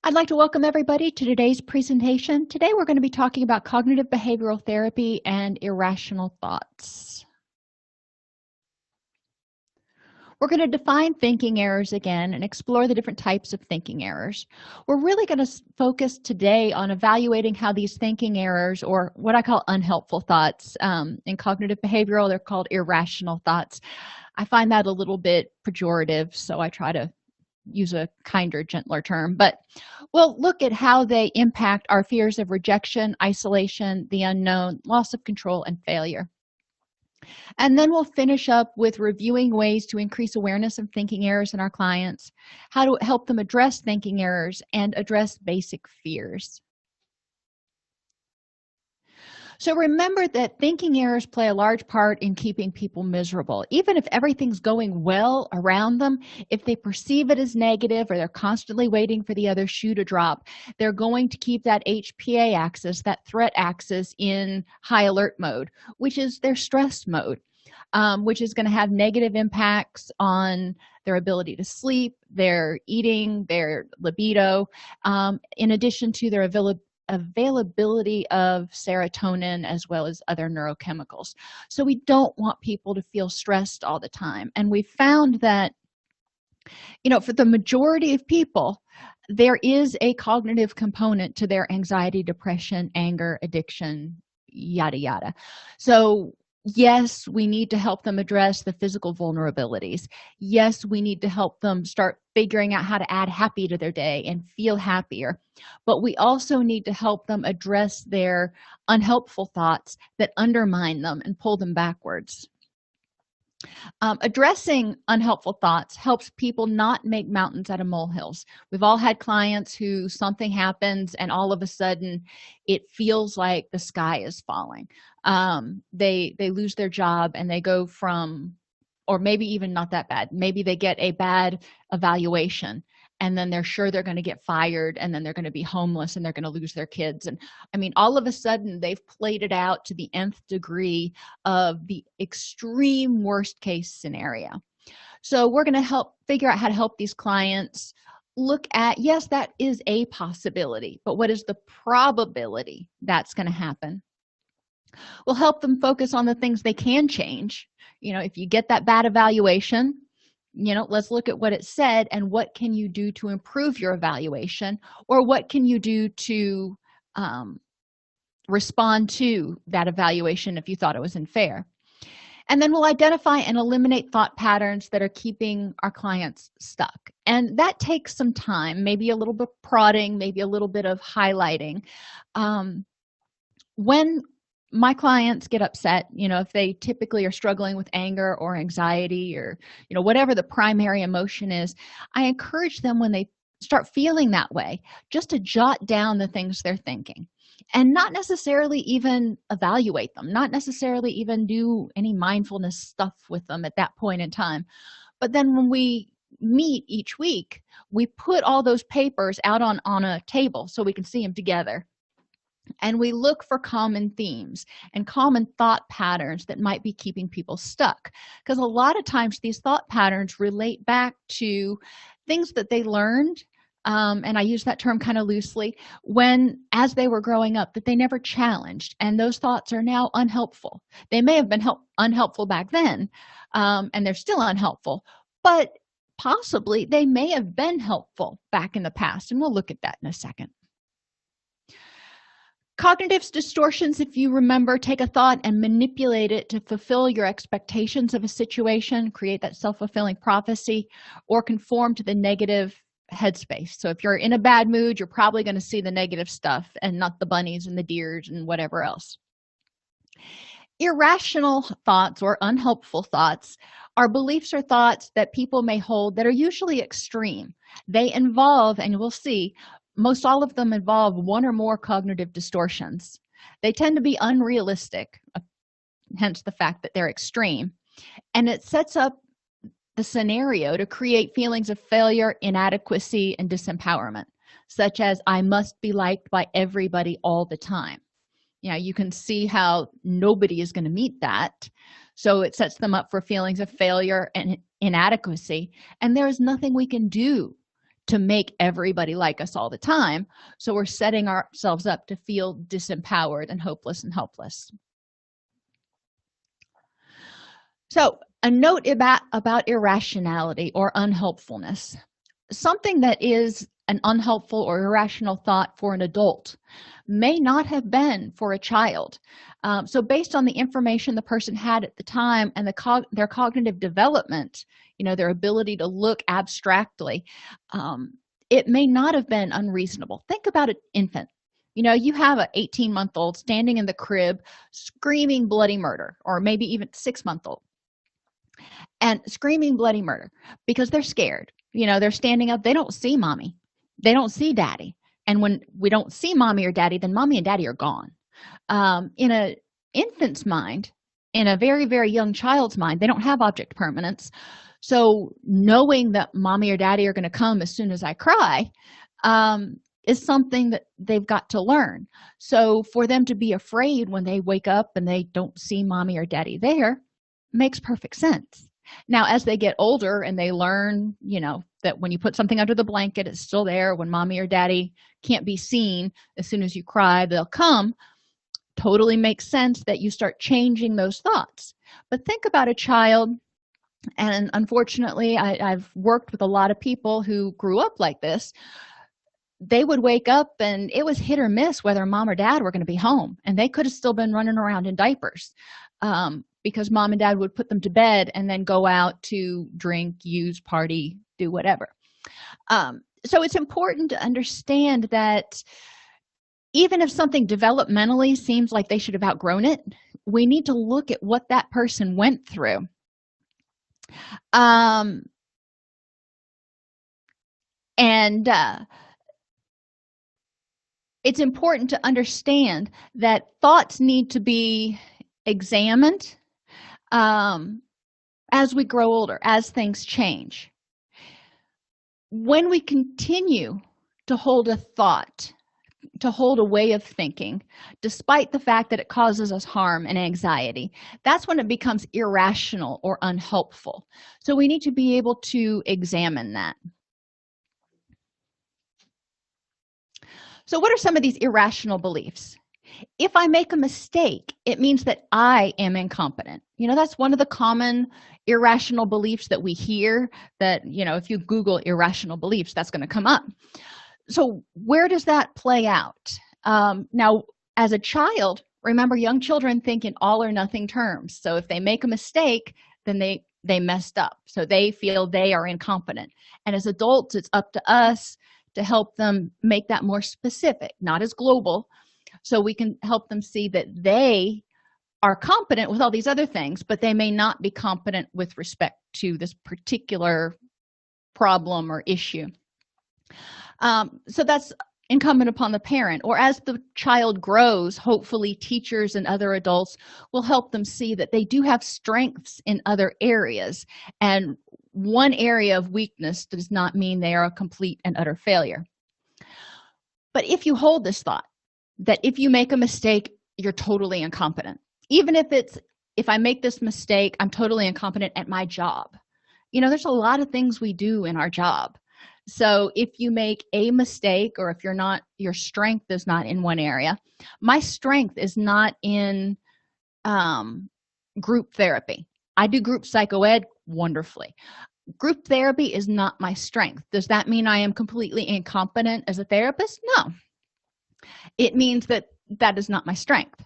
I'd like to welcome everybody to today's presentation. Today we're going to be talking about cognitive behavioral therapy and irrational thoughts. We're going to define thinking errors again and explore the different types of thinking errors. We're really going to focus today on evaluating how these thinking errors, or what I call unhelpful thoughts, in cognitive behavioral, they're called irrational thoughts. I find that a little bit pejorative, so I try to use a kinder, gentler term, but we'll look at how they impact our fears of rejection, isolation, the unknown, loss of control, and failure. And then we'll finish up with reviewing ways to increase awareness of thinking errors in our clients, how to help them address thinking errors, and address basic fears. So remember that thinking errors play a large part in keeping people miserable. Even if everything's going well around them, if they perceive it as negative or they're constantly waiting for the other shoe to drop, they're going to keep that HPA axis, that threat axis, in high alert mode, which is their stress mode, which is going to have negative impacts on their ability to sleep, their eating, their libido, in addition to their availability of serotonin as well as other neurochemicals. So we don't want people to feel stressed all the time. And we found that, for the majority of people, there is a cognitive component to their anxiety, depression, anger, addiction, yada yada. So yes, we need to help them address the physical vulnerabilities. Yes, we need to help them start figuring out how to add happy to their day and feel happier. But we also need to help them address their unhelpful thoughts that undermine them and pull them backwards. Addressing unhelpful thoughts helps people not make mountains out of molehills. We've all had clients who something happens and all of a sudden it feels like the sky is falling. They lose their job and they go from, or maybe even not that bad, maybe they get a bad evaluation and then they're sure they're going to get fired, and then they're going to be homeless and they're going to lose their kids. And I mean, all of a sudden they've played it out to the nth degree of the extreme worst case scenario. So we're going to help figure out how to help these clients look at, yes, that is a possibility, but what is the probability that's going to happen? We'll help them focus on the things they can change. If you get that bad evaluation, let's look at what it said and what can you do to improve your evaluation, or what can you do to respond to that evaluation if you thought it was unfair. And then we'll identify and eliminate thought patterns that are keeping our clients stuck. And that takes some time, maybe a little bit of prodding, maybe a little bit of highlighting. When my clients get upset, if they typically are struggling with anger or anxiety or, whatever the primary emotion is, I encourage them, when they start feeling that way, just to jot down the things they're thinking and not necessarily even evaluate them, not necessarily even do any mindfulness stuff with them at that point in time. But then when we meet each week, we put all those papers out on a table so we can see them together. And we look for common themes and common thought patterns that might be keeping people stuck. Because a lot of times these thought patterns relate back to things that they learned, and I use that term kind of loosely, as they were growing up, that they never challenged. And those thoughts are now unhelpful. They may have been unhelpful back then, and they're still unhelpful, but possibly they may have been helpful back in the past. And we'll look at that in a second. Cognitive distortions, if you remember, take a thought and manipulate it to fulfill your expectations of a situation, create that self-fulfilling prophecy, or conform to the negative headspace. So if you're in a bad mood, you're probably going to see the negative stuff and not the bunnies and the deers and whatever else. Irrational thoughts, or unhelpful thoughts, are beliefs or thoughts that people may hold that are usually extreme. They involve, and we'll see, most all of them involve one or more cognitive distortions. They tend to be unrealistic, hence the fact that they're extreme. And it sets up the scenario to create feelings of failure, inadequacy, and disempowerment, such as, I must be liked by everybody all the time. You can see how nobody is going to meet that. So it sets them up for feelings of failure and inadequacy. And there is nothing we can do to make everybody like us all the time. So we're setting ourselves up to feel disempowered and hopeless and helpless. So a note about irrationality or unhelpfulness. Something that is an unhelpful or irrational thought for an adult may not have been for a child. So based on the information the person had at the time and their cognitive development, their ability to look abstractly, it may not have been unreasonable. Think about an infant. You have an 18-month-old standing in the crib screaming bloody murder, or maybe even 6-month-old, and screaming bloody murder because they're scared. They're standing up. They don't see mommy. They don't see daddy. And when we don't see mommy or daddy, then mommy and daddy are gone. In an infant's mind, in a very, very young child's mind, they don't have object permanence. So knowing that mommy or daddy are going to come as soon as I cry is something that they've got to learn. So for them to be afraid when they wake up and they don't see mommy or daddy there makes perfect sense. Now, as they get older and they learn, that when you put something under the blanket, it's still there. When mommy or daddy can't be seen, as soon as you cry, they'll come. Totally makes sense that you start changing those thoughts. But think about a child, and unfortunately, I've worked with a lot of people who grew up like this. They would wake up and it was hit or miss whether mom or dad were going to be home, and they could have still been running around in diapers. Because mom and dad would put them to bed and then go out to drink, use, party, do whatever. So it's important to understand that even if something developmentally seems like they should have outgrown it, we need to look at what that person went through. It's important to understand that thoughts need to be examined as we grow older, as things change. When we continue to hold a thought, to hold a way of thinking, despite the fact that it causes us harm and anxiety, that's when it becomes irrational or unhelpful. So we need to be able to examine that. So what are some of these irrational beliefs? If I make a mistake, it means that I am incompetent. That's one of the common irrational beliefs that we hear, that, if you Google irrational beliefs, that's going to come up. So where does that play out? Now, as a child, remember, young children think in all or nothing terms. So if they make a mistake, then they messed up. So they feel they are incompetent. And as adults, it's up to us to help them make that more specific, not as global, so we can help them see that they are competent with all these other things, but they may not be competent with respect to this particular problem or issue. So that's incumbent upon the parent, or as the child grows, hopefully teachers and other adults will help them see that they do have strengths in other areas, and one area of weakness does not mean they are a complete and utter failure. But if you hold this thought that if you make a mistake, you're totally incompetent, even if I make this mistake, I'm totally incompetent at my job. There's a lot of things we do in our job. So if you make a mistake, or if your strength is not in one area, my strength is not in group therapy. I do group psychoed wonderfully. Group therapy is not my strength. Does that mean I am completely incompetent as a therapist? No. It means that is not my strength.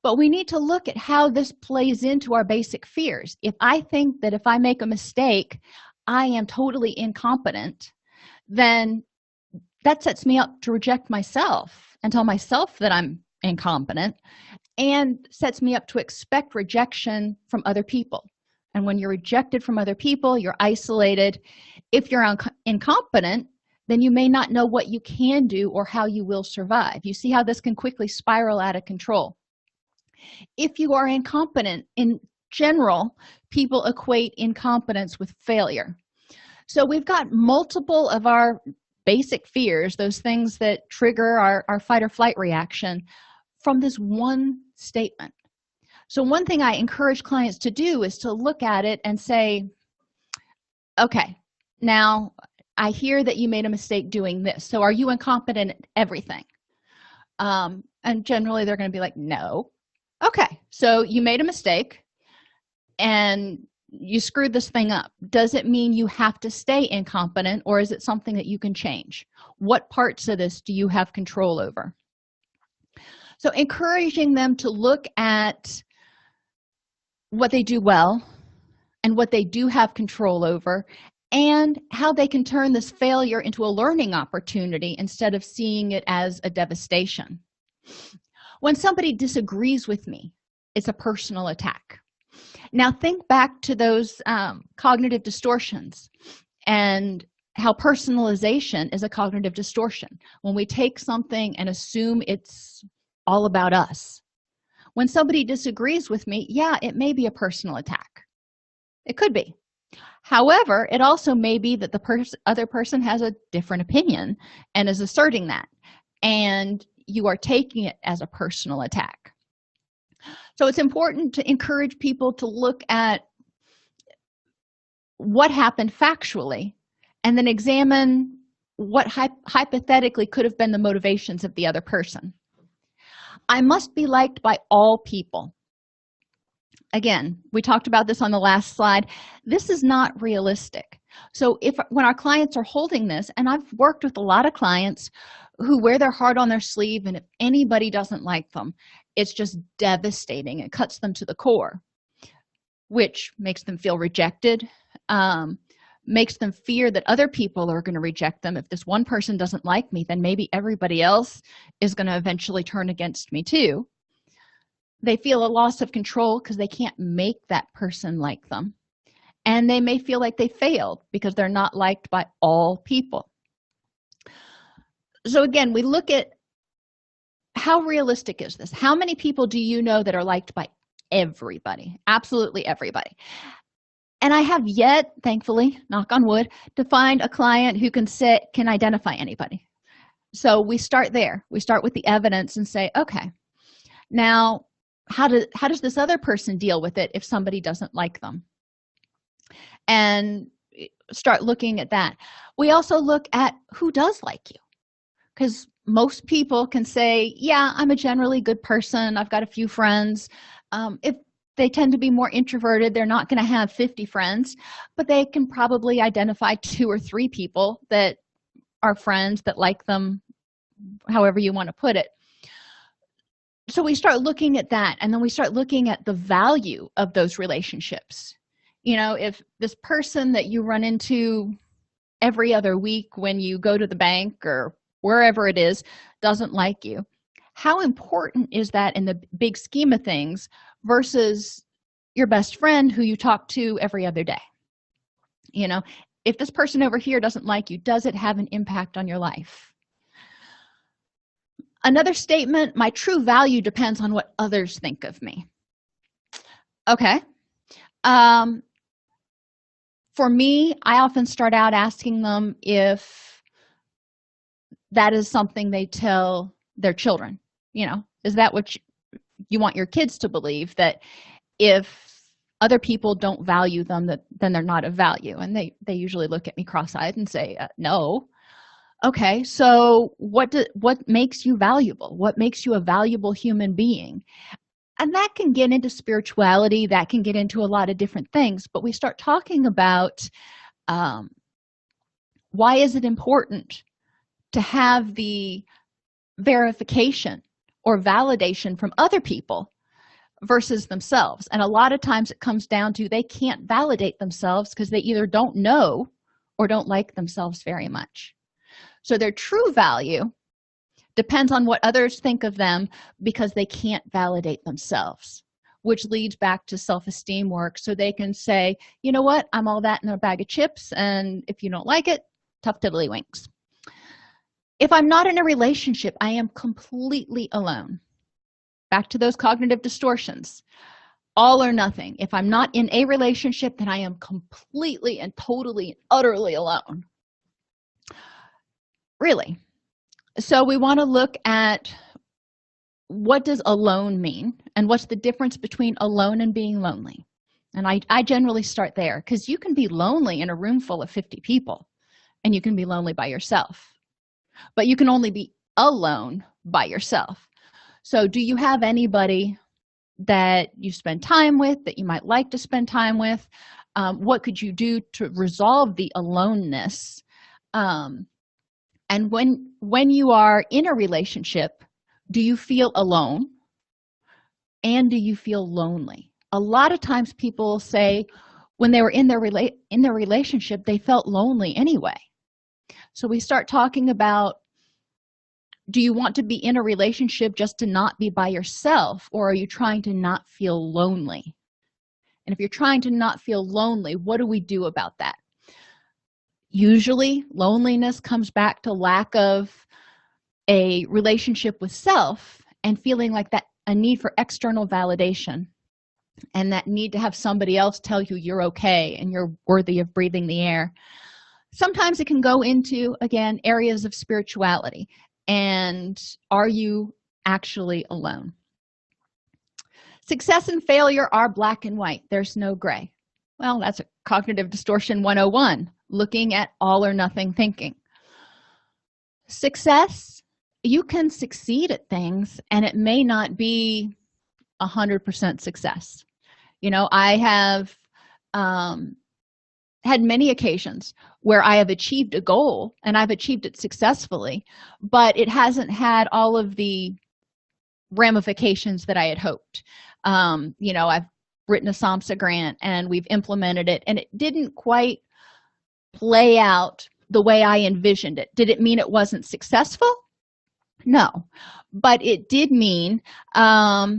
But we need to look at how this plays into our basic fears. If I think that if I make a mistake, I am totally incompetent, then that sets me up to reject myself and tell myself that I'm incompetent, and sets me up to expect rejection from other people. And when you're rejected from other people, you're isolated. If you're incompetent, then you may not know what you can do or how you will survive. You see how this can quickly spiral out of control. If you are incompetent, in general, people equate incompetence with failure. So we've got multiple of our basic fears, those things that trigger our fight or flight reaction, from this one statement. So one thing I encourage clients to do is to look at it and say, okay, now I hear that you made a mistake doing this, so are you incompetent at everything? And generally they're going to be like, no. Okay, so you made a mistake and you screwed this thing up. Does it mean you have to stay incompetent, or is it something that you can change? What parts of this do you have control over? So encouraging them to look at what they do well and what they do have control over, and how they can turn this failure into a learning opportunity instead of seeing it as a devastation. When somebody disagrees with me, it's a personal attack. Now think back to those cognitive distortions and how personalization is a cognitive distortion. When we take something and assume it's all about us. When somebody disagrees with me, yeah, it may be a personal attack. It could be. However, it also may be that the other person has a different opinion and is asserting that, and you are taking it as a personal attack. So it's important to encourage people to look at what happened factually and then examine what hypothetically could have been the motivations of the other person. I must be liked by all people. Again, we talked about this on the last slide. This is not realistic. So when our clients are holding this, and I've worked with a lot of clients who wear their heart on their sleeve, and if anybody doesn't like them, it's just devastating. It cuts them to the core, which makes them feel rejected, makes them fear that other people are going to reject them. If this one person doesn't like me, then maybe everybody else is going to eventually turn against me too. They feel a loss of control because they can't make that person like them. And they may feel like they failed because they're not liked by all people. So again, we look at how realistic is this? How many people do you know that are liked by everybody? Absolutely everybody. And I have yet, thankfully, knock on wood, to find a client who can identify anybody. So we start there. We start with the evidence and say, okay, now how does this other person deal with it if somebody doesn't like them? And start looking at that. We also look at who does like you, because most people can say, yeah, I'm a generally good person, I've got a few friends. If they tend to be more introverted, they're not going to have 50 friends, but they can probably identify 2 or 3 people that are friends that like them, however you want to put it. So we start looking at that, and then we start looking at the value of those relationships. You know, if this person that you run into every other week when you go to the bank or wherever it is doesn't like you, how important is that in the big scheme of things versus your best friend who you talk to every other day? You know, if this person over here doesn't like you, does it have an impact on your life? Another statement, my true value depends on what others think of me. Okay. For me, I often start out asking them if that is something they tell their children. You know, is that what you want your kids to believe, that if other people don't value them, then they're not of value? And they usually look at me cross-eyed and say, no. Okay, so what makes you valuable? What makes you a valuable human being? And that can get into spirituality, that can get into a lot of different things, but we start talking about why is it important to have the verification or validation from other people versus themselves. And a lot of times it comes down to they can't validate themselves because they either don't know or don't like themselves very much. So their true value depends on what others think of them because they can't validate themselves, which leads back to self-esteem work. So they can say, you know what, I'm all that in a bag of chips, and if you don't like it, tough tiddlywinks. If I'm not in a relationship, I am completely alone. Back to those cognitive distortions. All or nothing. If I'm not in a relationship, then I am completely and totally and utterly alone. Really. So we want to look at what does alone mean, and what's the difference between alone and being lonely. And I generally start there, because you can be lonely in a room full of 50 people. and you can be lonely by yourself, but you can only be alone by yourself. So do you have anybody that you spend time with, that you might like to spend time with? What could you do to resolve the aloneness? And when you are in a relationship, do you feel alone, and do you feel lonely? A lot of times people say when they were in their relationship, they felt lonely anyway. So we start talking about, do you want to be in a relationship just to not be by yourself, or are you trying to not feel lonely? And if you're trying to not feel lonely, what do we do about that? Usually loneliness comes back to lack of a relationship with self and feeling like that a need for external validation, and that need to have somebody else tell you you're okay and you're worthy of breathing the air. Sometimes it can go into, again, areas of spirituality. And are you actually alone? Success and failure are black and white. There's no gray. Well, that's a cognitive distortion 101, looking at all or nothing thinking. Success, you can succeed at things and it may not be 100% success. I have had many occasions where I have achieved a goal and I've achieved it successfully, but it hasn't had all of the ramifications that I had hoped. I've written a SAMHSA grant and we've implemented it, and it didn't quite play out the way I envisioned it. Did it mean it wasn't successful? No, but it did mean that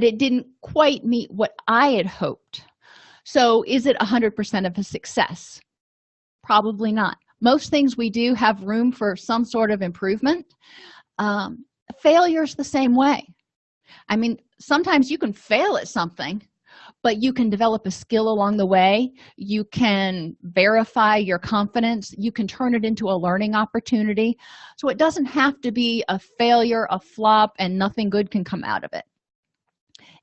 it didn't quite meet what I had hoped. So is it 100% of a success? Probably not. Most things we do have room for some sort of improvement. Failure is the same way. Sometimes you can fail at something, but you can develop a skill along the way. You can verify your confidence. You can turn it into a learning opportunity. So it doesn't have to be a failure, a flop, and nothing good can come out of it.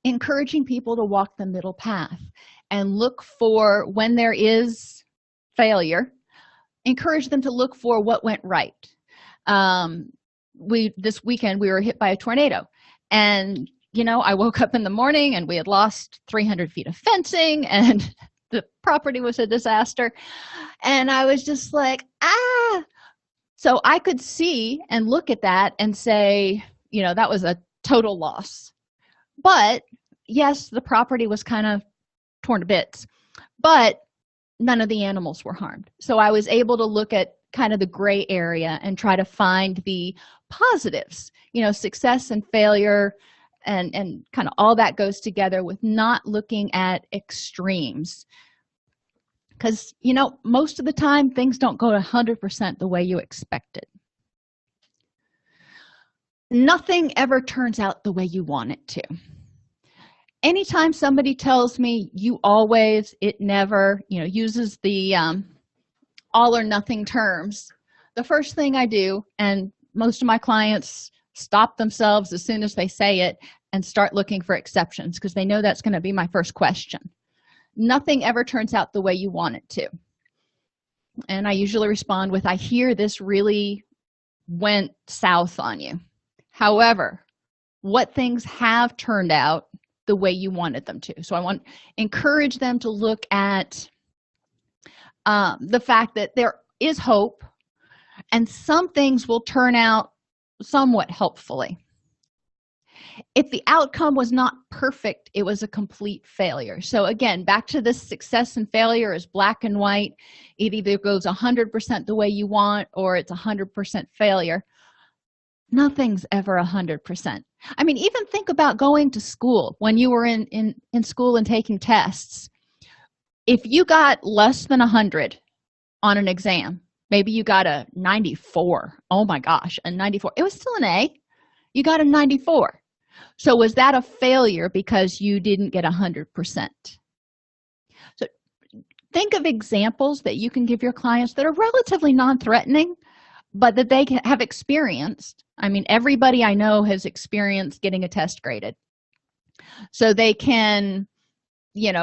Encouraging people to walk the middle path and look for, when there is failure, encourage them to look for what went right. This weekend we were hit by a tornado, and I woke up in the morning and we had lost 300 feet of fencing and the property was a disaster, and I was just like, so I could see and look at that and say, that was a total loss. But yes, the property was kind of torn to bits, but none of the animals were harmed. So I was able to look at kind of the gray area and try to find the positives. Success and failure and kind of all that goes together with not looking at extremes, because most of the time things don't go 100% the way you expected. Nothing ever turns out the way you want it to. Anytime somebody tells me you always, it never, uses the all or nothing terms, the first thing I do, and most of my clients stop themselves as soon as they say it and start looking for exceptions, because they know that's going to be my first question. Nothing ever turns out the way you want it to. And I usually respond with, I hear this really went south on you. However, what things have turned out the way you wanted them to? So I want to encourage them to look at the fact that there is hope, and some things will turn out somewhat helpfully. If the outcome was not perfect, it was a complete failure. So again, back to this, success and failure is black and white. It either goes 100% the way you want, or it's 100% failure. Nothing's ever 100%. Even think about going to school. When you were in school and taking tests, if you got less than 100 on an exam, maybe you got a 94. Oh my gosh, a 94. It was still an A. You got a 94. So was that a failure because you didn't get 100%? So think of examples that you can give your clients that are relatively non-threatening, but that they have experienced. Everybody I know has experienced getting a test graded. So they can,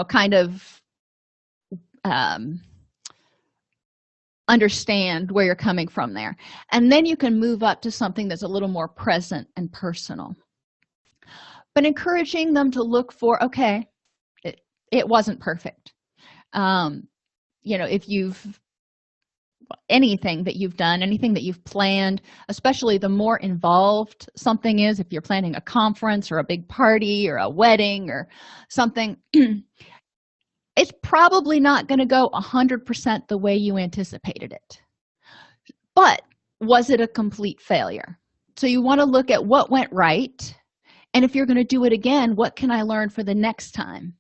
kind of understand where you're coming from there. And then you can move up to something that's a little more present and personal. But encouraging them to look for, okay, it wasn't perfect. If you've anything that you've done, anything that you've planned, especially the more involved something is, if you're planning a conference or a big party or a wedding or something, it's probably not going to go 100% the way you anticipated it. But was it a complete failure? So you want to look at what went right, and if you're going to do it again, what can I learn for the next time?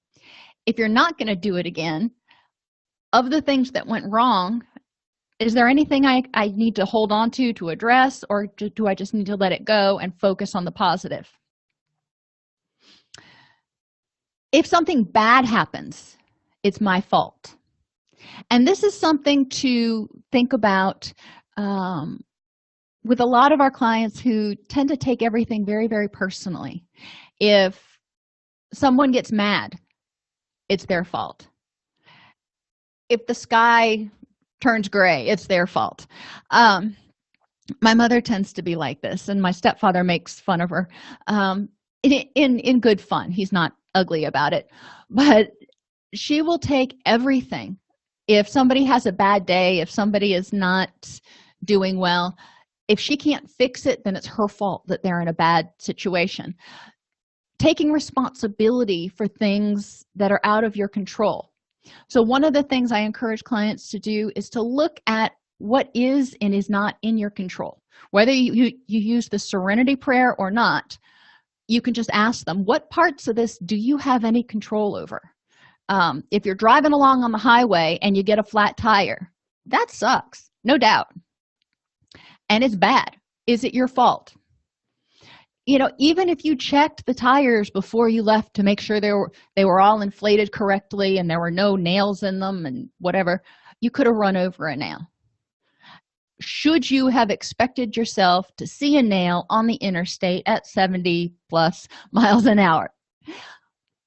If you're not going to do it again, of the things that went wrong, is there anything I need to hold on to address, or do I just need to let it go and focus on the positive? If something bad happens, it's my fault. And this is something to think about with a lot of our clients who tend to take everything very, very personally. If someone gets mad, it's their fault. If the sky turns gray, it's their fault. My mother tends to be like this, and my stepfather makes fun of her in good fun. He's not ugly about it, but she will take everything. If somebody has a bad day, if somebody is not doing well, if she can't fix it, then it's her fault that they're in a bad situation. Taking responsibility for things that are out of your control. So one of the things I encourage clients to do is to look at what is and is not in your control. Whether you use the serenity prayer or not, you can just ask them, what parts of this do you have any control over? If you're driving along on the highway and you get a flat tire, that sucks, no doubt. And it's bad. Is it your fault? Even if you checked the tires before you left to make sure they were all inflated correctly and there were no nails in them and whatever, you could have run over a nail. Should you have expected yourself to see a nail on the interstate at 70+ miles an hour?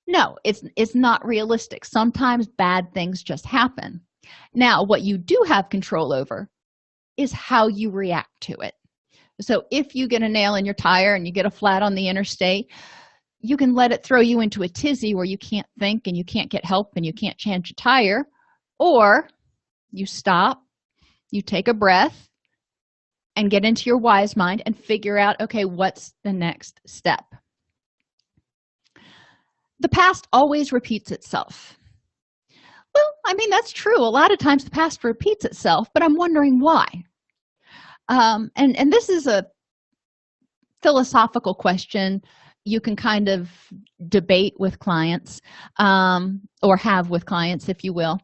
No, it's not realistic. Sometimes bad things just happen. Now, what you do have control over is how you react to it. So if you get a nail in your tire and you get a flat on the interstate, you can let it throw you into a tizzy where you can't think and you can't get help and you can't change your tire, or you stop, you take a breath and get into your wise mind and figure out, okay, what's the next step? The past always repeats itself. Well, that's true. A lot of times the past repeats itself, but I'm wondering why. And this is a philosophical question you can kind of debate with clients, or have with clients, if you will.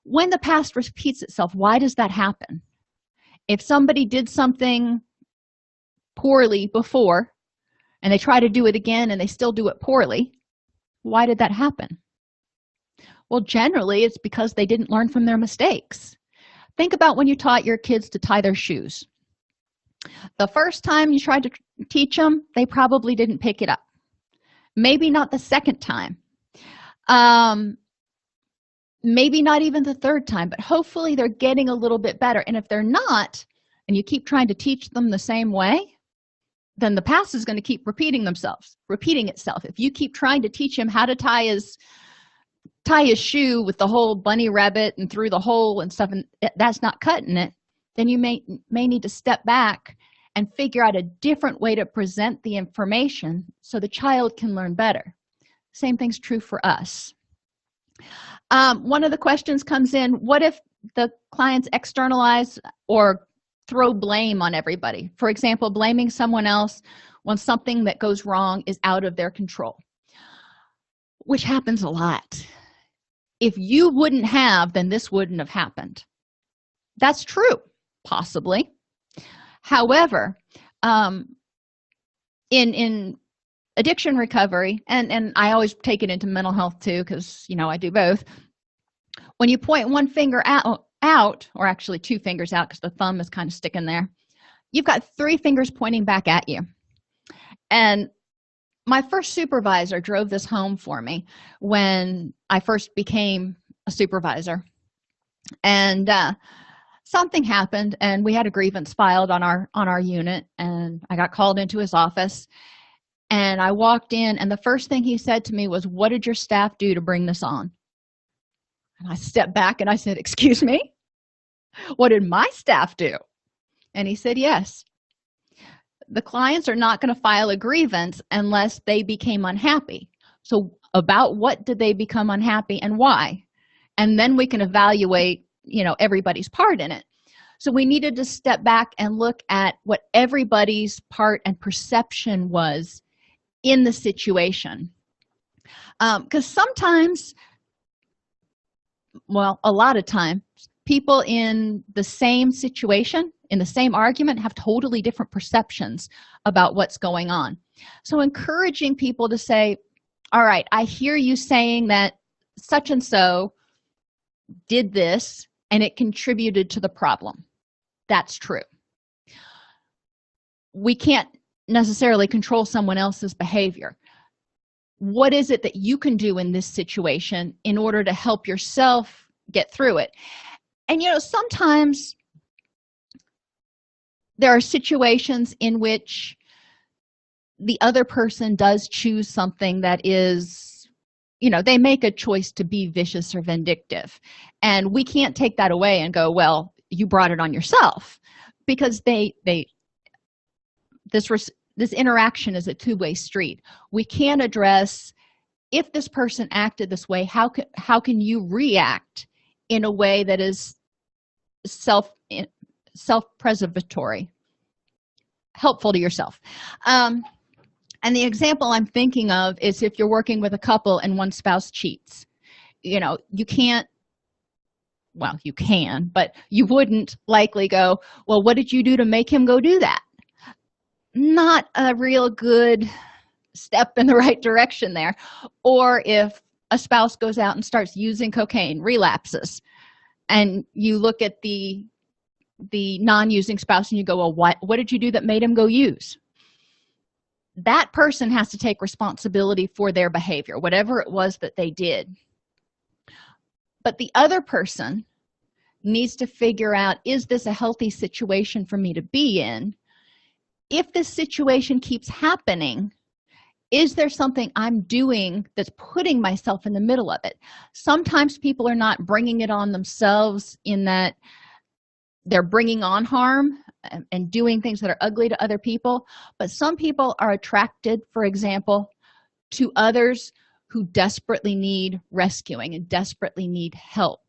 When the past repeats itself, why does that happen? If somebody did something poorly before and they try to do it again and they still do it poorly, why did that happen? Well, generally it's because they didn't learn from their mistakes. Think about when you taught your kids to tie their shoes. The first time you tried to teach them, they probably didn't pick it up. Maybe not the second time. Maybe not even the third time, but hopefully they're getting a little bit better. And if they're not, and you keep trying to teach them the same way, then the past is going to keep repeating itself. If you keep trying to teach him how to tie his shoe with the whole bunny rabbit and through the hole and stuff, and that's not cutting it, then you may need to step back and figure out a different way to present the information so the child can learn better. Same thing's true for us. One of the questions comes in, what if the clients externalize or throw blame on everybody? For example, blaming someone else when something that goes wrong is out of their control, which happens a lot. If you wouldn't have, then this wouldn't have happened. That's true, possibly. However, in addiction recovery, and I always take it into mental health too, because I do both. When you point one finger out, or actually two fingers out because the thumb is kind of sticking there, you've got three fingers pointing back at you. And my first supervisor drove this home for me when I first became a supervisor. And something happened and we had a grievance filed on our unit, and I got called into his office, and I walked in, and the first thing he said to me was, "What did your staff do to bring this on?" And I stepped back and I said, "Excuse me, what did my staff do?" And he said, "Yes, the clients are not going to file a grievance unless they became unhappy. So about what did they become unhappy and why? And then we can evaluate, everybody's part in it." So we needed to step back and look at what everybody's part and perception was in the situation. Because sometimes, well, a lot of times, people in the same situation, in the same argument, have totally different perceptions about what's going on. So encouraging people to say, all right, I hear you saying that such and so did this and it contributed to the problem. That's true. We can't necessarily control someone else's behavior. What is it that you can do in this situation in order to help yourself get through it? And sometimes there are situations in which the other person does choose something that is, they make a choice to be vicious or vindictive, and we can't take that away and go, well, you brought it on yourself, because this interaction is a two-way street. We can't address, if this person acted this way, how can you react in a way that is self-preservatory, helpful to yourself. And the example I'm thinking of is if you're working with a couple and one spouse cheats. You can't, well, you can, but you wouldn't likely go, well, what did you do to make him go do that? Not a real good step in the right direction there. Or if a spouse goes out and starts using cocaine, relapses, and you look at the non-using spouse and you go, well, what did you do that made him go use? That person has to take responsibility for their behavior, whatever it was that they did. But the other person needs to figure out, is this a healthy situation for me to be in? If this situation keeps happening, is there something I'm doing that's putting myself in the middle of it? Sometimes people are not bringing it on themselves, in that they're bringing on harm and doing things that are ugly to other people, but some people are attracted, for example, to others who desperately need rescuing and desperately need help.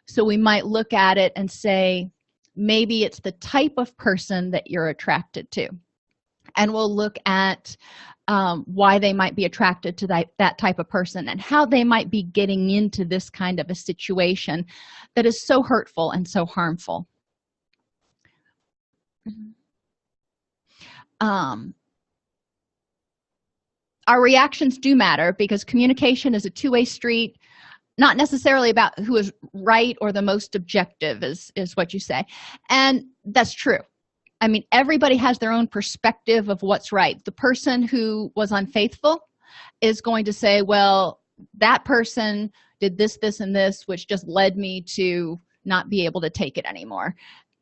So we might look at it and say, maybe it's the type of person that you're attracted to, and we'll look at why they might be attracted to that type of person and how they might be getting into this kind of a situation that is so hurtful and so harmful. Our reactions do matter, because communication is a two-way street, not necessarily about who is right or the most objective, is what you say. And that's true. I mean, everybody has their own perspective of what's right. The person who was unfaithful is going to say, well, that person did this, this, and this, which just led me to not be able to take it anymore.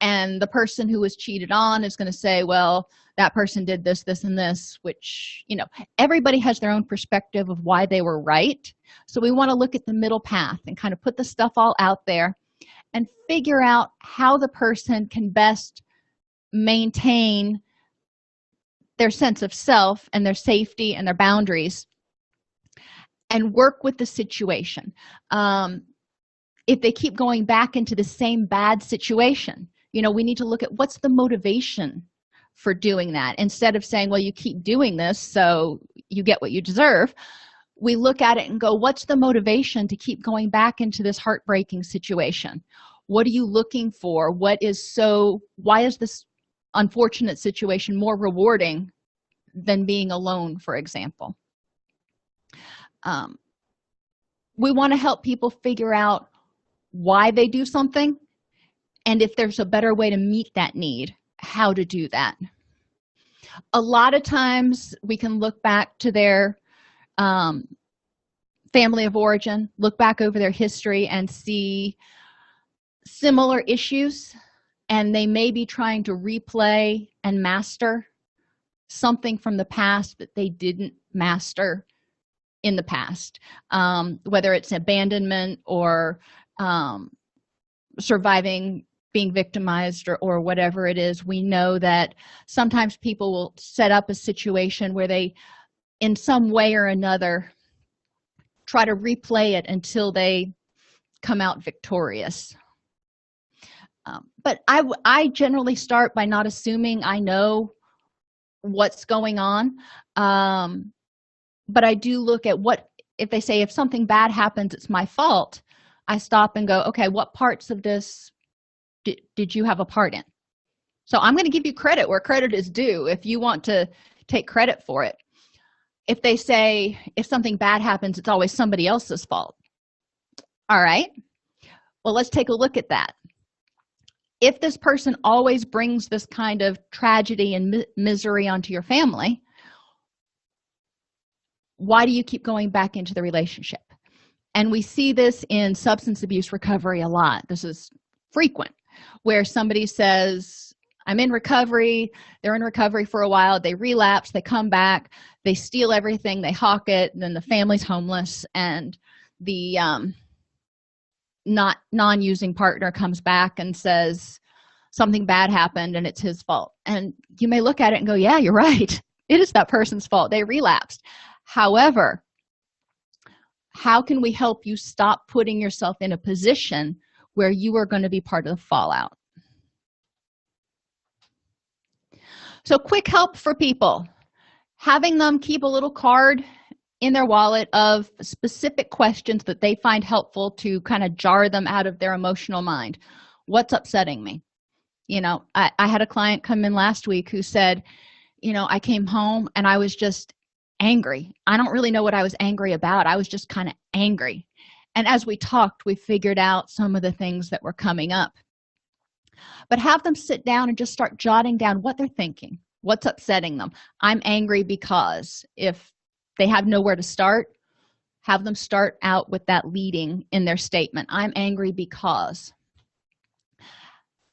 And the person who was cheated on is going to say, well, that person did this, this, and this, which, everybody has their own perspective of why they were right. So we want to look at the middle path and kind of put the stuff all out there and figure out how the person can best maintain their sense of self and their safety and their boundaries, and work with the situation. If they keep going back into the same bad situation, we need to look at what's the motivation for doing that. Instead of saying, well, you keep doing this, so you get what you deserve, we look at it and go, what's the motivation to keep going back into this heartbreaking situation? What are you looking for? Why is this unfortunate situation more rewarding than being alone, for example? We want to help people figure out why they do something, and if there's a better way to meet that need, how to do that. A lot of times we can look back to their family of origin, look back over their history and see similar issues and they may be trying to replay and master something from the past that they didn't master in the past, whether it's abandonment or surviving being victimized or whatever it is. We know that sometimes people will set up a situation where they, in some way or another, try to replay it until they come out victorious. But I generally start by not assuming I know what's going on, but I do look at what, if they say if something bad happens it's my fault, I stop and go, okay, what parts of this did you have a part in? So I'm going to give you credit where credit is due if you want to take credit for it. If they say if something bad happens it's always somebody else's fault, all right, well, let's take a look at that. If this person always brings this kind of tragedy and misery onto your family, why do you keep going back into the relationship? And we see this in substance abuse recovery a lot. This is frequent, where somebody says, I'm in recovery, they're in recovery for a while, they relapse, they come back, they steal everything, they hawk it, and then the family's homeless, and the non-using partner comes back and says something bad happened and it's his fault. And you may look at it and go, yeah, you're right, it is that person's fault, they relapsed. However, how can we help you stop putting yourself in a position where you are going to be part of the fallout? So quick help for people, having them keep a little card in their wallet of specific questions that they find helpful to kind of jar them out of their emotional mind. What's upsetting me? You know, I had a client come in last week who said, you know, I came home and I was just angry. I don't really know what I was angry about. I was just kind of angry. And as we talked, we figured out some of the things that were coming up. But have them sit down and just start jotting down what they're thinking, what's upsetting them. I'm angry because. If they have nowhere to start, have them start out with that leading in their statement. I'm angry because.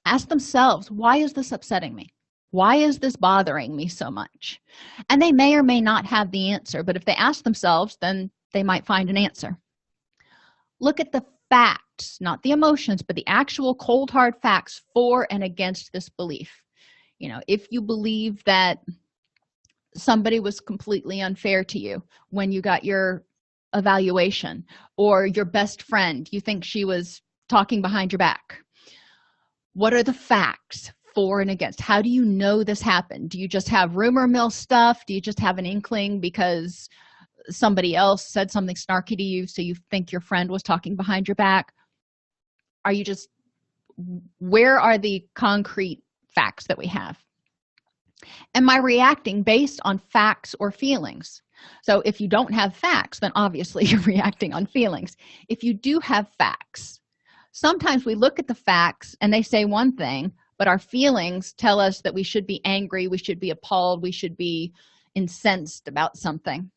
Ask themselves, why is this upsetting me? Why is this bothering me so much? And they may or may not have the answer, but if they ask themselves, then they might find an answer. Look at the facts, not the emotions, but the actual cold hard facts for and against this belief. You know, if you believe that somebody was completely unfair to you when you got your evaluation, or your best friend, you think she was talking behind your back, what are the facts for and against? How do you know this happened? Do you just have rumor mill stuff? Do you just have an inkling because somebody else said something snarky to you, so you think your friend was talking behind your back? Are you just, where are the concrete facts that we have? Am I reacting based on facts or feelings? So if you don't have facts, then obviously you're reacting on feelings. If you do have facts, sometimes we look at the facts and they say one thing, but our feelings tell us that we should be angry, we should be appalled, we should be incensed about something.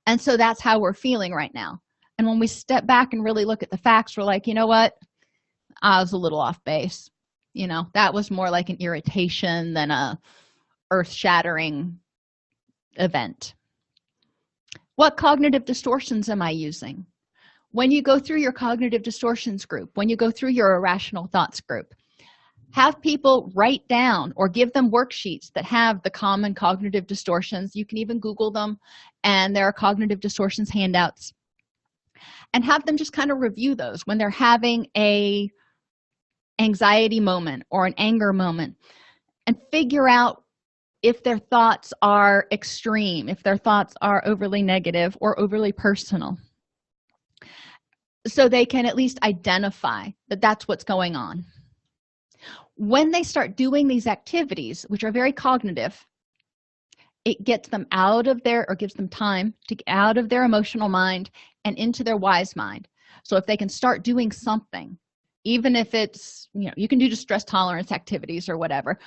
And so that's how we're feeling right now. And when we step back and really look at the facts, we're like, you know what? I was a little off base. You know, that was more like an irritation than a earth-shattering event. What cognitive distortions am I using? When you go through your cognitive distortions group, when you go through your irrational thoughts group, have people write down or give them worksheets that have the common cognitive distortions. You can even Google them, and there are cognitive distortions handouts. And have them just kind of review those when they're having a anxiety moment or an anger moment, and figure out if their thoughts are extreme, if their thoughts are overly negative or overly personal, so they can at least identify that that's what's going on. When they start doing these activities, which are very cognitive, it gets them out of their, or gives them time to get out of their emotional mind and into their wise mind. So if they can start doing something, even if it's, you know, you can do just stress tolerance activities or whatever,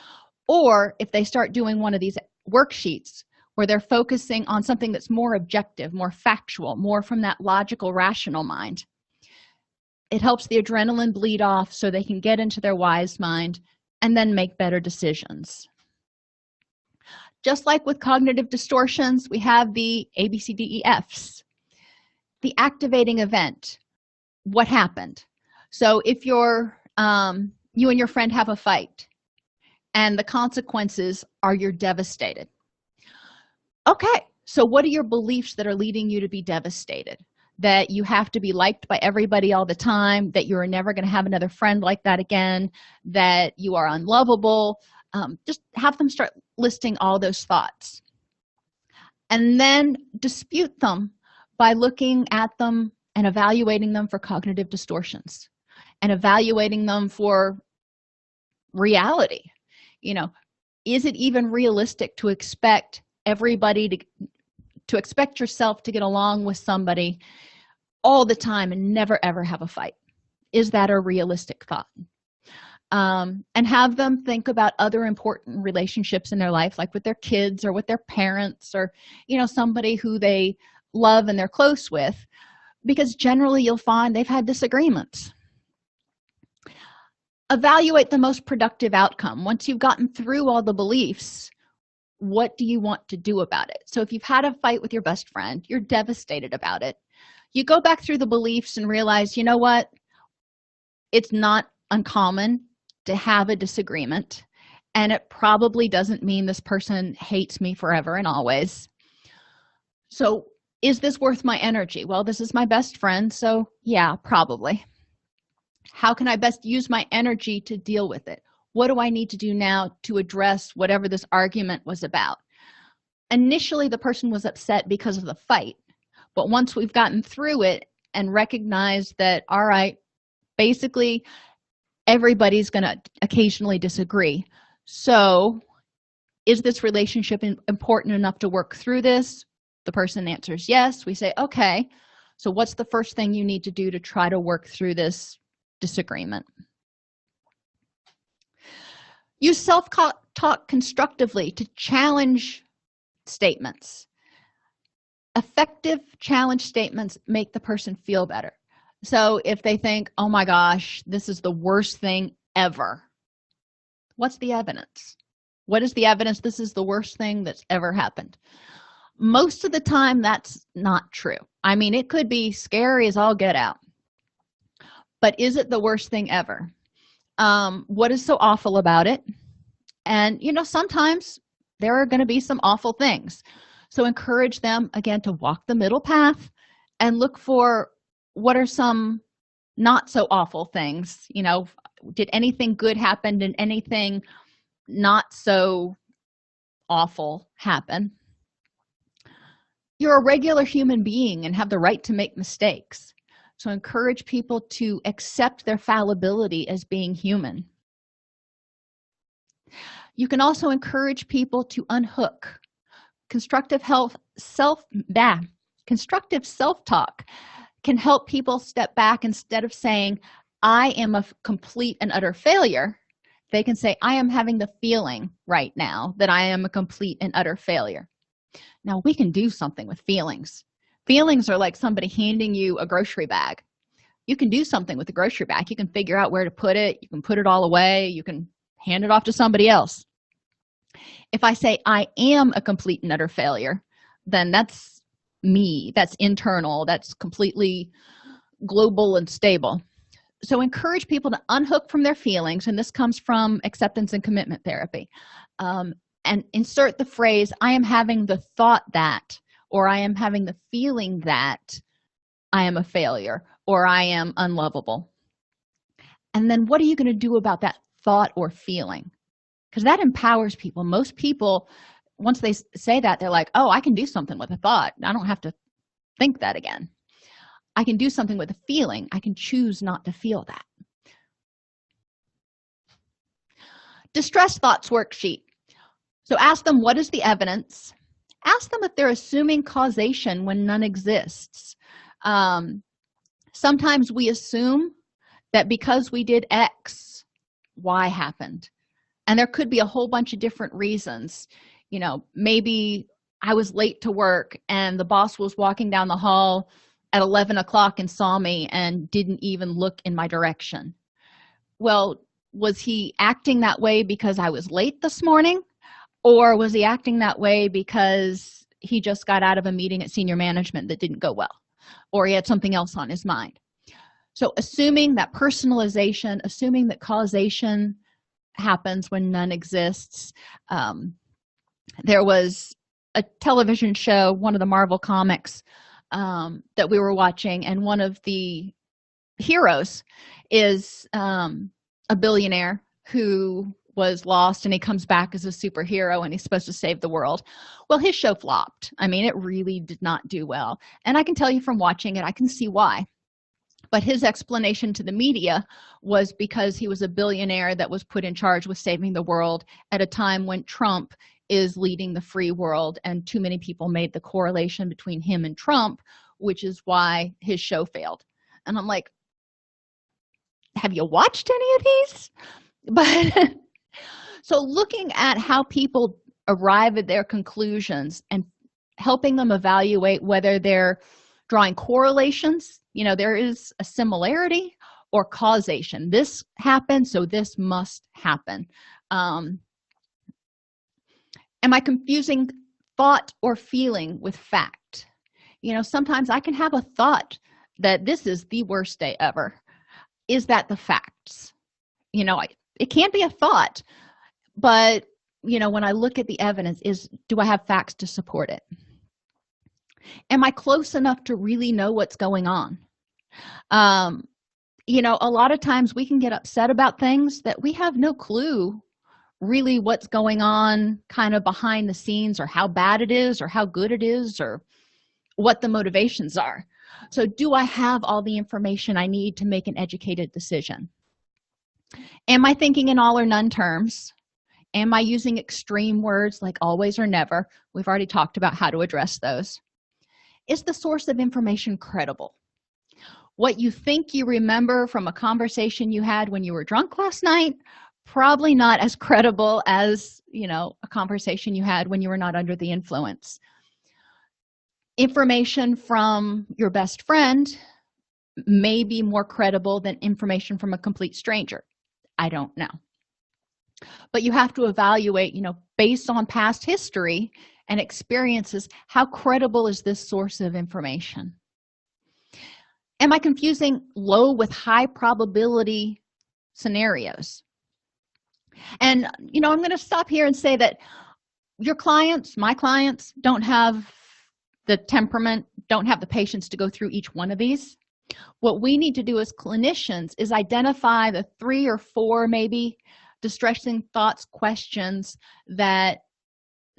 or if they start doing one of these worksheets where they're focusing on something that's more objective, more factual, more from that logical, rational mind, It helps the adrenaline bleed off so they can get into their wise mind and then make better decisions. Just like with cognitive distortions, we have the ABCDEFs. The activating event, what happened? So if you and your friend have a fight and the consequences are you're devastated. Okay, so what are your beliefs that are leading you to be devastated? That you have to be liked by everybody all the time, that you're never going to have another friend like that again, that you are unlovable. Just have them start listing all those thoughts. And then dispute them by looking at them and evaluating them for cognitive distortions and evaluating them for reality. Is it even realistic to expect everybody to expect yourself to get along with somebody all the time and never ever have a fight? Is that a realistic thought? And have them think about other important relationships in their life, like with their kids or with their parents or somebody who they love and they're close with, because generally you'll find they've had disagreements. Evaluate the most productive outcome. Once you've gotten through all the beliefs, what do you want to do about it? So if you've had a fight with your best friend, you're devastated about it, you go back through the beliefs and realize, you know what, it's not uncommon to have a disagreement, and it probably doesn't mean this person hates me forever and always. So is this worth my energy? Well, this is my best friend, so yeah, probably. How can I best use my energy to deal with it? What do I need to do now to address whatever this argument was about? Initially, the person was upset because of the fight, but once we've gotten through it and recognized that, all right, basically everybody's going to occasionally disagree. So is this relationship important enough to work through this? The person answers yes. We say, okay, so what's the first thing you need to do to try to work through this disagreement? Use self-talk constructively to challenge statements. Effective challenge statements make the person feel better. So if they think, oh my gosh, this is the worst thing ever, what's the evidence? What is the evidence this is the worst thing that's ever happened? Most of the time, that's not true. I mean, it could be scary as all get out. But is it the worst thing ever? What is so awful about it? And, sometimes there are going to be some awful things. So encourage them, again, to walk the middle path and look for what are some not so awful things. Did anything good happen? Did anything not so awful happen? You're a regular human being and have the right to make mistakes. So encourage people to accept their fallibility as being human. You can also encourage people to unhook. Constructive self-talk can help people step back. Instead of saying, I am a complete and utter failure, they can say, I am having the feeling right now that I am a complete and utter failure. Now, we can do something with feelings. Feelings are like somebody handing you a grocery bag. You can do something with the grocery bag. You can figure out where to put it. You can put it all away. You can hand it off to somebody else. If I say I am a complete and utter failure, then that's me. That's internal. That's completely global and stable. So encourage people to unhook from their feelings, and this comes from acceptance and commitment therapy. And insert the phrase, I am having the thought that, or I am having the feeling that I am a failure, or I am unlovable. And then what are you going to do about that thought or feeling? Because that empowers people. Most people, once they say that, they're like, oh, I can do something with a thought. I don't have to think that again. I can do something with a feeling. I can choose not to feel that. Distress thoughts worksheet. So ask them, what is the evidence? Ask them if they're assuming causation when none exists. Sometimes we assume that because we did X, Y happened. And there could be a whole bunch of different reasons. Maybe I was late to work and the boss was walking down the hall at 11 o'clock and saw me and didn't even look in my direction. Well, was he acting that way because I was late this morning? Or was he acting that way because he just got out of a meeting at senior management that didn't go well? Or he had something else on his mind? So assuming that personalization, assuming that causation happens when none exists. There was a television show, one of the Marvel comics that we were watching, and one of the heroes is a billionaire who was lost, and he comes back as a superhero and he's supposed to save the world. Well, his show flopped. I mean, it really did not do well, and I can tell you from watching it, I can see why. But his explanation to the media was because he was a billionaire that was put in charge with saving the world at a time when Trump is leading the free world, and too many people made the correlation between him and Trump, which is why his show failed. And I'm like, have you watched any of these? But so looking at how people arrive at their conclusions and helping them evaluate whether they're drawing correlations, there is a similarity, or causation. This happened, so this must happen. Am I confusing thought or feeling with fact? Sometimes I can have a thought that this is the worst day ever. Is that the facts? It can't be a thought, but when I look at the evidence, do I have facts to support it? Am I close enough to really know what's going on? A lot of times we can get upset about things that we have no clue really what's going on kind of behind the scenes, or how bad it is, or how good it is, or what the motivations are. So do I have all the information I need to make an educated decision? Am I thinking in all or none terms? Am I using extreme words like always or never? We've already talked about how to address those. Is the source of information credible? What you think you remember from a conversation you had when you were drunk last night, probably not as credible as, a conversation you had when you were not under the influence. Information from your best friend may be more credible than information from a complete stranger. I don't know. But you have to evaluate, based on past history and experiences, how credible is this source of information? Am I confusing low with high probability scenarios? And, I'm going to stop here and say that your clients, my clients, don't have the temperament, don't have the patience to go through each one of these. What we need to do as clinicians is identify the 3 or 4 maybe distressing thoughts, questions that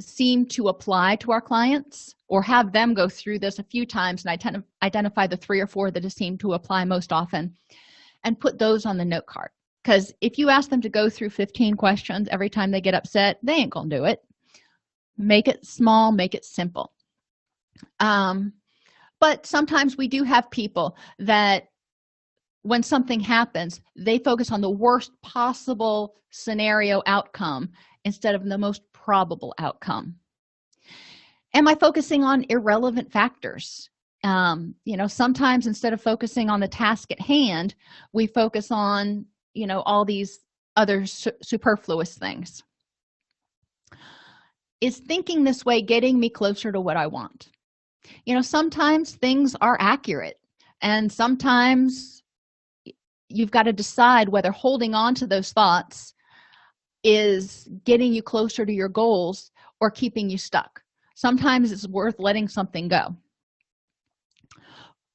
seem to apply to our clients, or have them go through this a few times and identify the 3 or 4 that seem to apply most often, and put those on the note card. Because if you ask them to go through 15 questions every time they get upset, they ain't gonna do it. Make it small, make it simple. But sometimes we do have people that when something happens, they focus on the worst possible scenario outcome instead of the most probable outcome. Am I focusing on irrelevant factors? Sometimes instead of focusing on the task at hand, we focus on, all these other superfluous things. Is thinking this way getting me closer to what I want? Sometimes things are accurate, and sometimes you've got to decide whether holding on to those thoughts is getting you closer to your goals or keeping you stuck. Sometimes it's worth letting something go.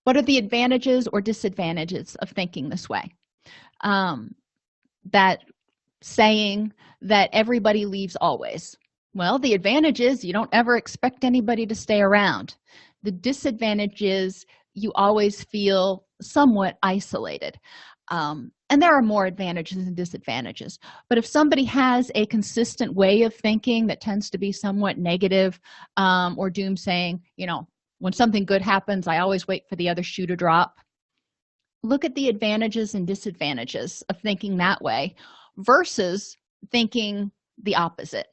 What are the advantages or disadvantages of thinking this way? That saying that everybody leaves always. Well, the advantage is you don't ever expect anybody to stay around. The disadvantage is you always feel somewhat isolated. And there are more advantages and disadvantages. But if somebody has a consistent way of thinking that tends to be somewhat negative, or doomsaying, when something good happens, I always wait for the other shoe to drop. Look at the advantages and disadvantages of thinking that way versus thinking the opposite.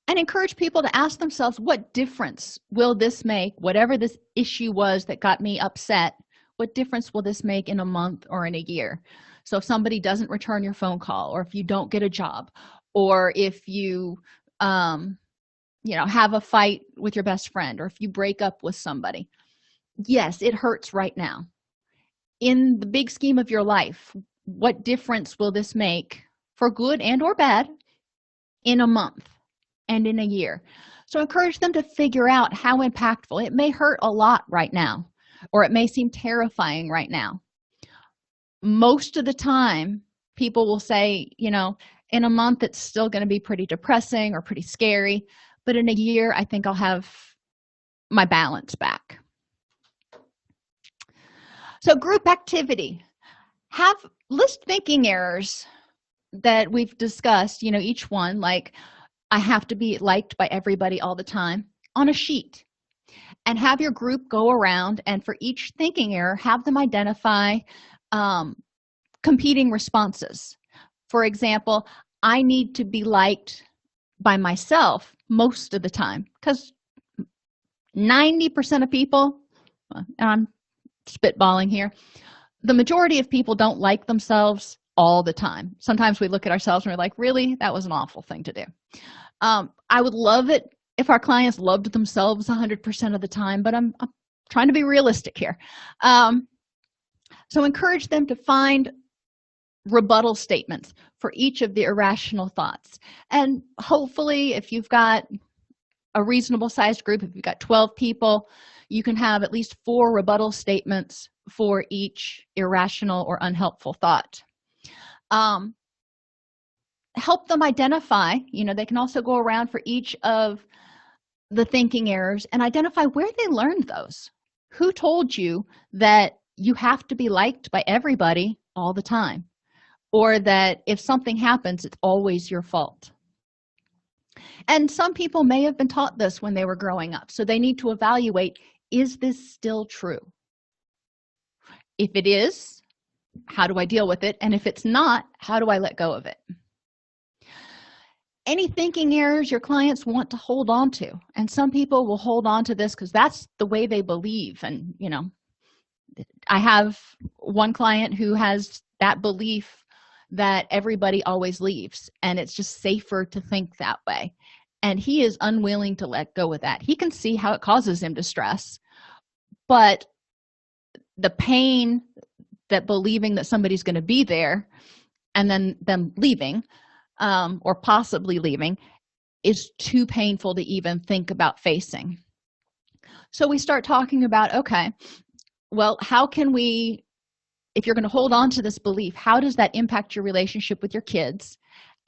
and encourage people to ask themselves, what difference will this make? Whatever this issue was that got me upset, what difference will this make in a month or in a year? So if somebody doesn't return your phone call, or if you don't get a job, or if you have a fight with your best friend, or if you break up with somebody, yes, it hurts right now. In the big scheme of your life, what difference will this make, for good and or bad, in a month and in a year? So encourage them to figure out how impactful. It may hurt a lot right now, or it may seem terrifying right now. Most of the time, people will say, in a month it's still going to be pretty depressing or pretty scary, but in a year I think I'll have my balance back. So group activity. List thinking errors that we've discussed, each one, like I have to be liked by everybody all the time, on a sheet, and have your group go around, and for each thinking error, have them identify competing responses. For example, I need to be liked by myself most of the time, because 90% of people, and I'm spitballing here, the majority of people don't like themselves all the time. Sometimes we look at ourselves and we're like, really, that was an awful thing to do. I would love it if our clients loved themselves 100% of the time, but I'm trying to be realistic here. So encourage them to find rebuttal statements for each of the irrational thoughts. And hopefully, if you've got a reasonable sized group, if you've got 12 people, you can have at least 4 rebuttal statements for each irrational or unhelpful thought. Help them identify, they can also go around for each of the thinking errors and identify where they learned those. Who told you that you have to be liked by everybody all the time, or that if something happens, it's always your fault? And some people may have been taught this when they were growing up, so they need to evaluate, is this still true? If it is, how do I deal with it? And if it's not, how do I let go of it? Any thinking errors your clients want to hold on to, and some people will hold on to this because that's the way they believe. And I have one client who has that belief that everybody always leaves, and it's just safer to think that way, and he is unwilling to let go of that. He can see how it causes him distress, but the pain that believing that somebody's going to be there and then them leaving, or possibly leaving, is too painful to even think about facing. So we start talking about, okay, well, how can we, if you're going to hold on to this belief, how does that impact your relationship with your kids,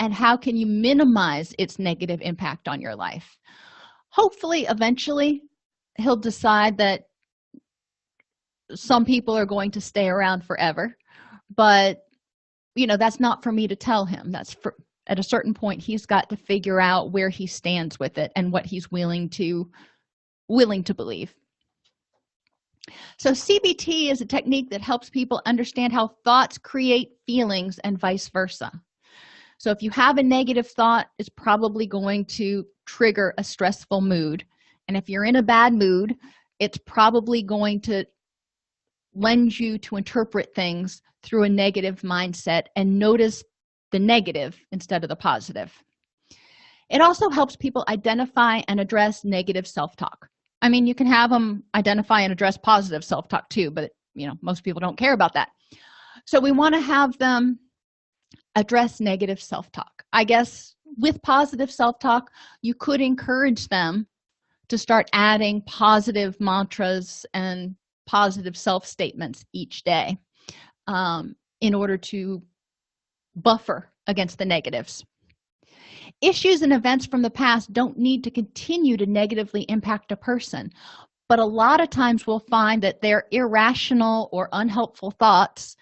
and how can you minimize its negative impact on your life? Hopefully, eventually, he'll decide that some people are going to stay around forever, but that's not for me to tell him. That's for, at a certain point, he's got to figure out where he stands with it and what he's willing to believe. So CBT is a technique that helps people understand how thoughts create feelings and vice versa. So if you have a negative thought, it's probably going to trigger a stressful mood, and if you're in a bad mood, it's probably going to lend you to interpret things through a negative mindset and notice the negative instead of the positive. It also helps people identify and address negative self-talk. I mean, you can have them identify and address positive self-talk too, but most people don't care about that. So we want to have them address negative self-talk. I guess with positive self-talk, you could encourage them to start adding positive mantras and positive self-statements each day, in order to buffer against the negatives. Issues and events from the past don't need to continue to negatively impact a person, but a lot of times we'll find that their irrational or unhelpful thoughts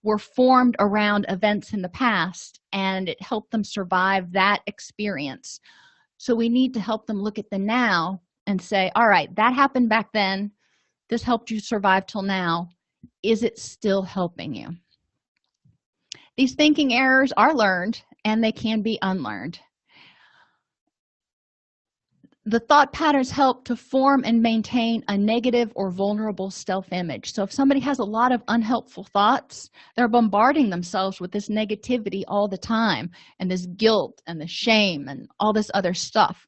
were formed around events in the past, and it helped them survive that experience. So we need to help them look at the now and say, all right, that happened back then. This helped you survive till now. Is it still helping you? These thinking errors are learned, and they can be unlearned. The thought patterns help to form and maintain a negative or vulnerable self-image. So if somebody has a lot of unhelpful thoughts, they're bombarding themselves with this negativity all the time, and this guilt and the shame and all this other stuff.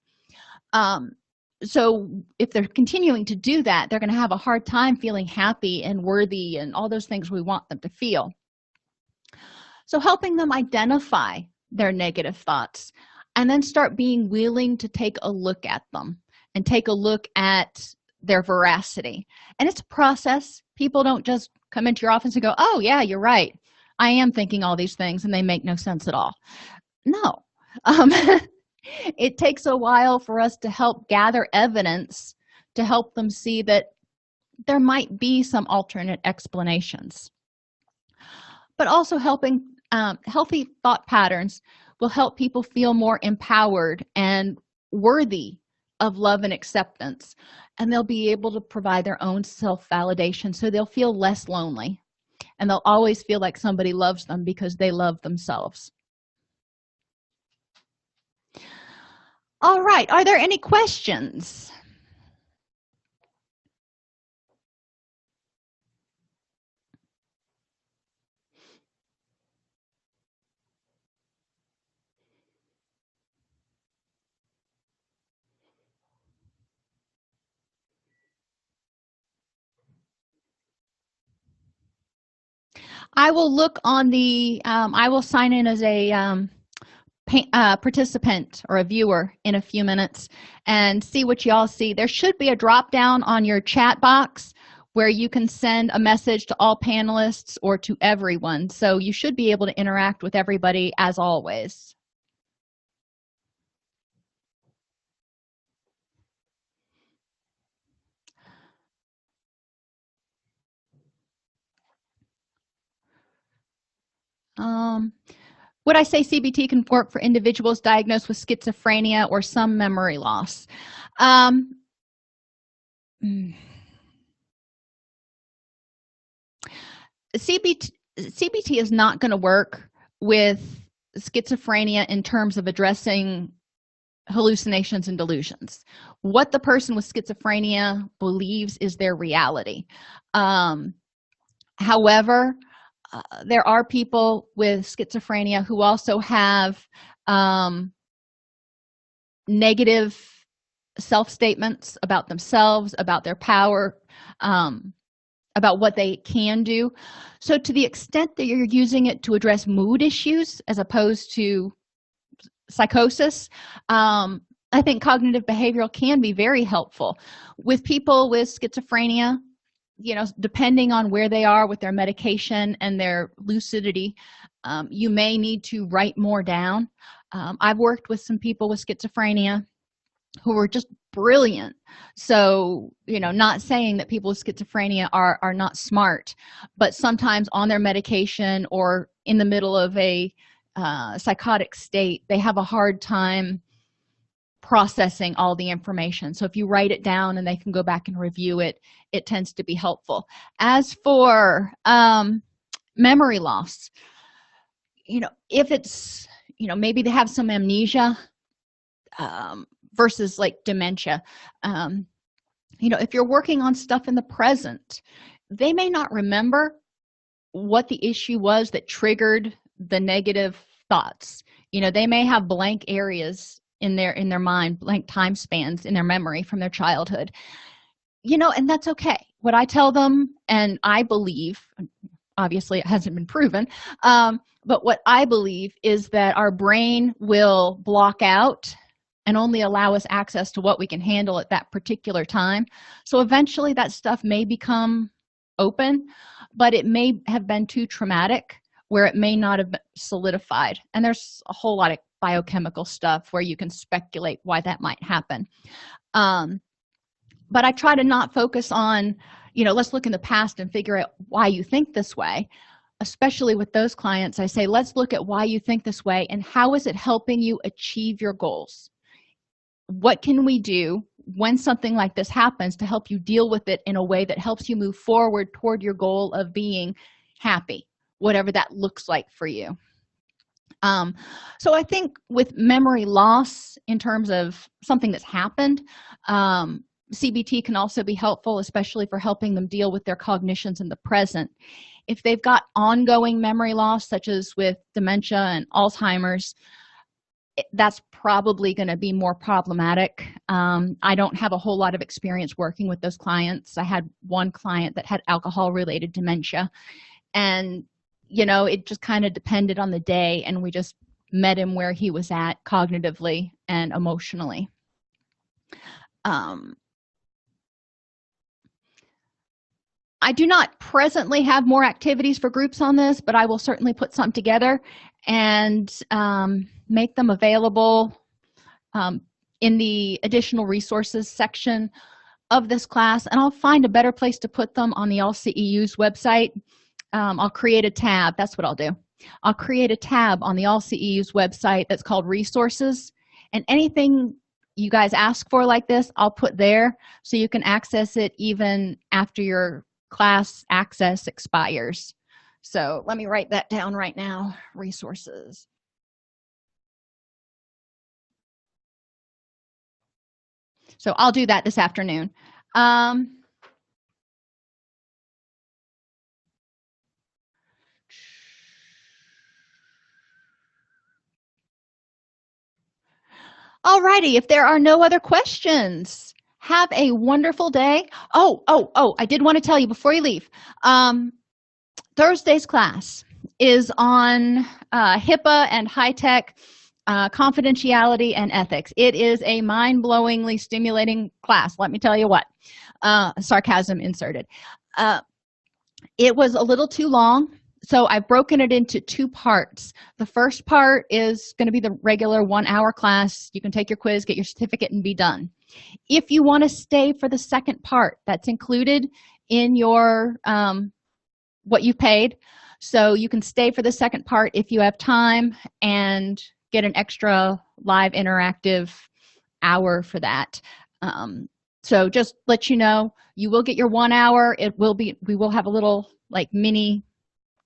So if they're continuing to do that, they're going to have a hard time feeling happy and worthy and all those things we want them to feel. So helping them identify their negative thoughts and then start being willing to take a look at them and take a look at their veracity. And it's a process. People don't just come into your office and go, oh yeah, you're right, I am thinking all these things and they make no sense at all. No. It takes a while for us to help gather evidence to help them see that there might be some alternate explanations. But also helping healthy thought patterns will help people feel more empowered and worthy of love and acceptance, and they'll be able to provide their own self-validation, so they'll feel less lonely, and they'll always feel like somebody loves them because they love themselves. All right, are there any questions? I will look on the I will sign in as a participant or a viewer in a few minutes and see what y'all see. There should be a drop down on your chat box where you can send a message to all panelists or to everyone, so you should be able to interact with everybody as always. Would I say CBT can work for individuals diagnosed with schizophrenia or some memory loss? CBT is not going to work with schizophrenia in terms of addressing hallucinations and delusions. What the person with schizophrenia believes is their reality. However, there are people with schizophrenia who also have negative self-statements about themselves, about their power, about what they can do. So to the extent that you're using it to address mood issues as opposed to psychosis, I think cognitive behavioral can be very helpful. With people with schizophrenia, depending on where they are with their medication and their lucidity, you may need to write more down. I've worked with some people with schizophrenia who were just brilliant. So, not saying that people with schizophrenia are not smart, but sometimes on their medication or in the middle of a psychotic state, they have a hard time processing all the information. So if you write it down and they can go back and review it, it tends to be helpful. As for memory loss, if it's, maybe they have some amnesia versus like dementia. If you're working on stuff in the present, they may not remember what the issue was that triggered the negative thoughts. They may have blank areas in their mind, blank time spans in their memory from their childhood, and that's okay. What I tell them, and I believe, obviously it hasn't been proven, but what I believe is that our brain will block out and only allow us access to what we can handle at that particular time. So eventually that stuff may become open, but it may have been too traumatic where it may not have been solidified. And there's a whole lot of biochemical stuff where you can speculate why that might happen. But I try to not focus on, let's look in the past and figure out why you think this way. Especially with those clients, I say, let's look at why you think this way and how is it helping you achieve your goals? What can we do when something like this happens to help you deal with it in a way that helps you move forward toward your goal of being happy, whatever that looks like for you? So I think with memory loss in terms of something that's happened, CBT can also be helpful, especially for helping them deal with their cognitions in the present. If they've got ongoing memory loss, such as with dementia and Alzheimer's, that's probably going to be more problematic. I don't have a whole lot of experience working with those clients. I had one client that had alcohol-related dementia, and it just kind of depended on the day, and we just met him where he was at cognitively and emotionally. I do not presently have more activities for groups on this, but I will certainly put some together and make them available in the additional resources section of this class, and I'll find a better place to put them on the AllCEUs website. I'll create a tab. That's what I'll do. I'll create a tab on the AllCEUs website that's called resources, and anything you guys ask for like this, I'll put there so you can access it even after your class access expires. So let me write that down right now. Resources. So I'll do that this afternoon. Alrighty, if there are no other questions, have a wonderful day. I did want to tell you before you leave, Thursday's class is on HIPAA and high-tech confidentiality and ethics. It is a mind-blowingly stimulating class, let me tell you what. Sarcasm inserted. It was a little too long, so I've broken it into 2 parts. The first part is going to be the regular 1-hour class. You can take your quiz, get your certificate, and be done. If you want to stay for the second part, that's included in your what you've paid. So you can stay for the second part if you have time and get an extra live interactive hour for that. So just let you know, you will get your 1 hour. We will have a little like mini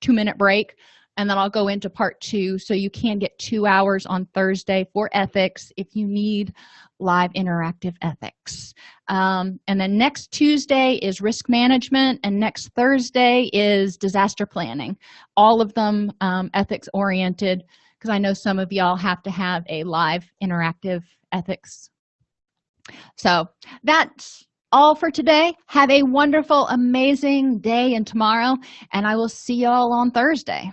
2-minute break, and then I'll go into part 2, so you can get 2 hours on Thursday for ethics if you need live interactive ethics. And then next Tuesday is risk management, and next Thursday is disaster planning. All of them ethics oriented, because I know some of y'all have to have a live interactive ethics. So that's all for today. Have a wonderful, amazing day and tomorrow, and I will see y'all on Thursday.